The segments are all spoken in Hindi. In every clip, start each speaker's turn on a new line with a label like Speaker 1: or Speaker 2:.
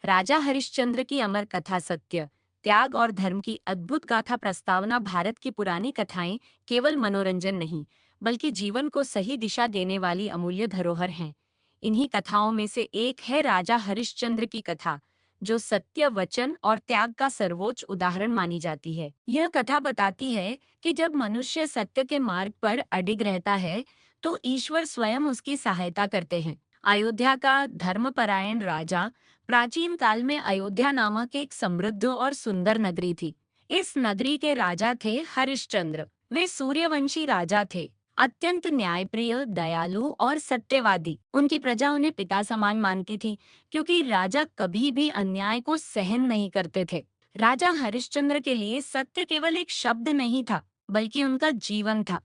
Speaker 1: राजा हरिश्चंद्र की अमर कथा सत्य, त्याग और धर्म की अद्भुत गाथा प्रस्तावना भारत की पुरानी कथाएं केवल मनोरंजन नहीं, बल्कि जीवन को सही दिशा देने वाली अमूल्य धरोहर हैं। इन्हीं कथाओं में से एक है राजा हरिश्चंद्र की कथा, जो सत्य, वचन और त्याग का सर्वोच्च उदाहरण मानी जाती है। यह कथा बताती है कि जब मनुष्य सत्य के मार्ग पर अडिग रहता है, तो ईश्वर स्वयं उसकी सहायता करते हैं। अयोध्या का धर्मपरायण राजा प्राचीन काल में अयोध्या नामक एक समृद्ध और सुंदर नगरी थी। इस नगरी के राजा थे हरिश्चंद्र। वे सूर्यवंशी राजा थे, अत्यंत न्यायप्रिय, दयालु और सत्यवादी। उनकी प्रजा उन्हें पिता समान मानती थी, क्योंकि राजा कभी भी अन्याय को सहन नहीं करते थे। राजा हरिश्चंद्र के लिए सत्य केवल एक शब्द नहीं था, बल्कि उनका जीवन था।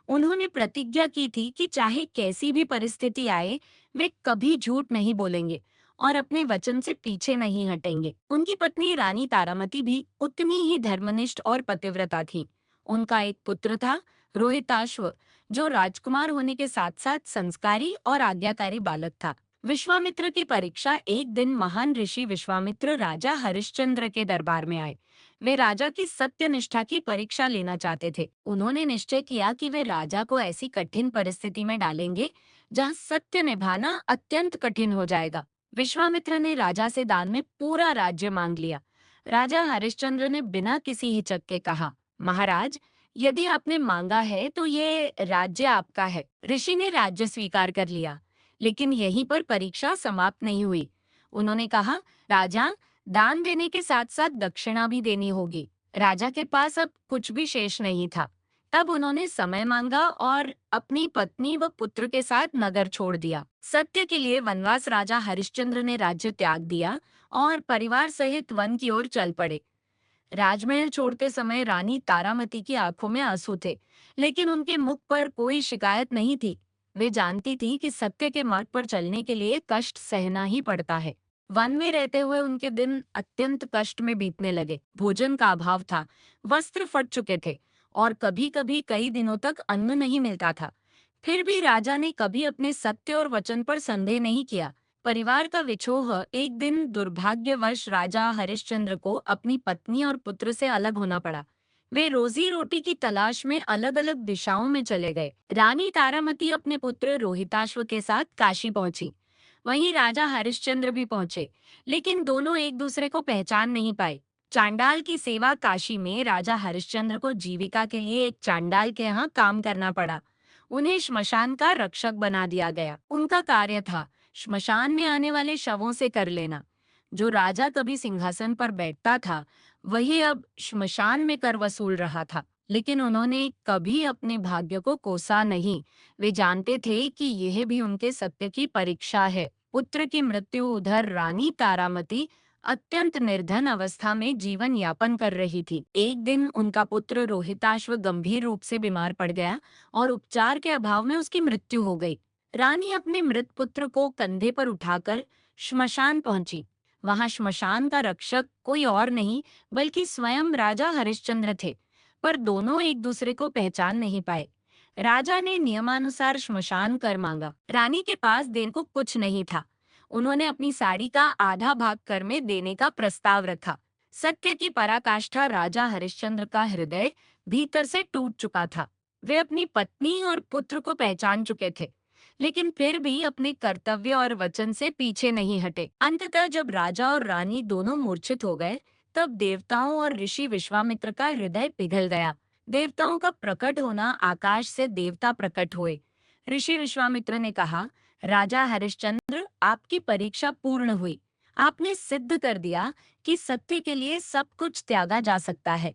Speaker 1: उन्होंने प्रतिज्ञा की थी कि चाहे कैसी भी परिस्थिति आए, वे कभी झूठ नहीं बोलेंगे और अपने वचन से पीछे नहीं हटेंगे। उनकी पत्नी रानी तारामती भी उतनी ही धर्मनिष्ठ और पतिव्रता थी। उनका एक पुत्र था, रोहिताश्व, जो राजकुमार होने के साथ साथ संस्कारी और आज्ञाकारी बालक था। विश्वामित्र की परीक्षा। एक दिन महान ऋषि विश्वामित्र राजा हरिश्चंद्र के दरबार में आए। वे राजा की सत्यनिष्ठा की परीक्षा लेना चाहते थे। उन्होंने निश्चय किया कि वे राजा को ऐसी कठिन परिस्थिति में डालेंगे जहां सत्य निभाना अत्यंत कठिन हो जाएगा। विश्वामित्र ने राजा से दान में पूरा राज्य मांग लिया। राजा हरिश्चंद्र ने बिना किसी हिचक के कहा, महाराज, यदि आपने मांगा है तो ये राज्य आपका है। ऋषि ने राज्य स्वीकार कर लिया, लेकिन यहीं पर परीक्षा समाप्त नहीं हुई। उन्होंने कहा, राजा, दान देने के साथ साथ दक्षिणा भी देनी होगी। राजा के पास अब कुछ भी शेष नहीं था। तब उन्होंने समय मांगा और अपनी पत्नी व पुत्र के साथ नगर छोड़ दिया। सत्य के लिए वनवास। राजा हरिश्चंद्र ने राज्य त्याग दिया और परिवार सहित वन की ओर चल पड़े। राजमहल छोड़ते समय रानी तारामती की आंखों में आंसू थे, लेकिन उनके मुख पर कोई शिकायत नहीं थी। वे जानती थी कि सत्य के मार्ग पर चलने के लिए कष्ट सहना ही पड़ता है। वन में रहते हुए उनके दिन अत्यंत कष्ट में बीतने लगे। भोजन का अभाव था, वस्त्र फट चुके थे और कभी-कभी कई दिनों तक अन्न नहीं मिलता था। फिर भी राजा ने कभी अपने सत्य और वचन पर संदेह नहीं किया। परिवार का विछोह। एक दिन दुर्भाग्यवश राजा हरिश्चंद्र को अपनी पत्नी और पुत्र से अलग होना पड़ा। वे रोजी रोटी की तलाश में अलग अलग दिशाओं में चले गए। रानी तारामती अपने पुत्र रोहिताश्व के साथ काशी पहुंची। वहीं राजा हरिश्चंद्र भी पहुंचे, लेकिन दोनों एक दूसरे को पहचान नहीं पाए। चांडाल की सेवा। काशी में राजा हरिश्चंद्र को जीविका के लिए एक चांडाल के यहाँ काम करना पड़ा। उन्हें श्मशान का रक्षक बना दिया गया। उनका कार्य था श्मशान में आने वाले शवों से कर लेना। जो राजा कभी सिंहासन पर बैठता था, वही अब श्मशान में कर वसूल रहा था। लेकिन उन्होंने कभी अपने भाग्य को कोसा नहीं। वे जानते थे कि यह भी उनके सत्य की परीक्षा है। पुत्र की मृत्यु। उधर रानी तारामती अत्यंत निर्धन अवस्था में जीवन यापन कर रही थी। एक दिन उनका पुत्र रोहिताश्व गंभीर रूप से बीमार पड़ गया और उपचार के अभाव में उसकी मृत्यु हो गई। रानी अपने मृत पुत्र को कंधे पर उठाकर श्मशान पहुंची। वहां श्मशान का रक्षक कोई और नहीं, बल्कि स्वयं राजा हरिश्चंद्र थे। पर दोनों एक दूसरे को पहचान नहीं पाए। राजा ने नियमानुसार श्मशान कर मांगा। रानी के पास देने को कुछ नहीं था। उन्होंने अपनी साड़ी का आधा भाग कर में देने का प्रस्ताव रखा। सत्य की पराकाष्ठा। राजा हरिश्चंद्र का हृदय भीतर से टूट चुका था। वे अपनी पत्नी और पुत्र को पहचान चुके थे, लेकिन फिर भी अपने कर्तव्य और वचन से पीछे नहीं हटे। अंततः जब राजा और रानी दोनों मूर्छित हो गए, तब देवताओं और ऋषि विश्वामित्र का हृदय पिघल गया। देवताओं का प्रकट होना। आकाश से देवता प्रकट हुए। ऋषि विश्वामित्र ने कहा, राजा हरिश्चंद्र, आपकी परीक्षा पूर्ण हुई। आपने सिद्ध कर दिया कि सत्य के लिए सब कुछ त्यागा जा सकता है।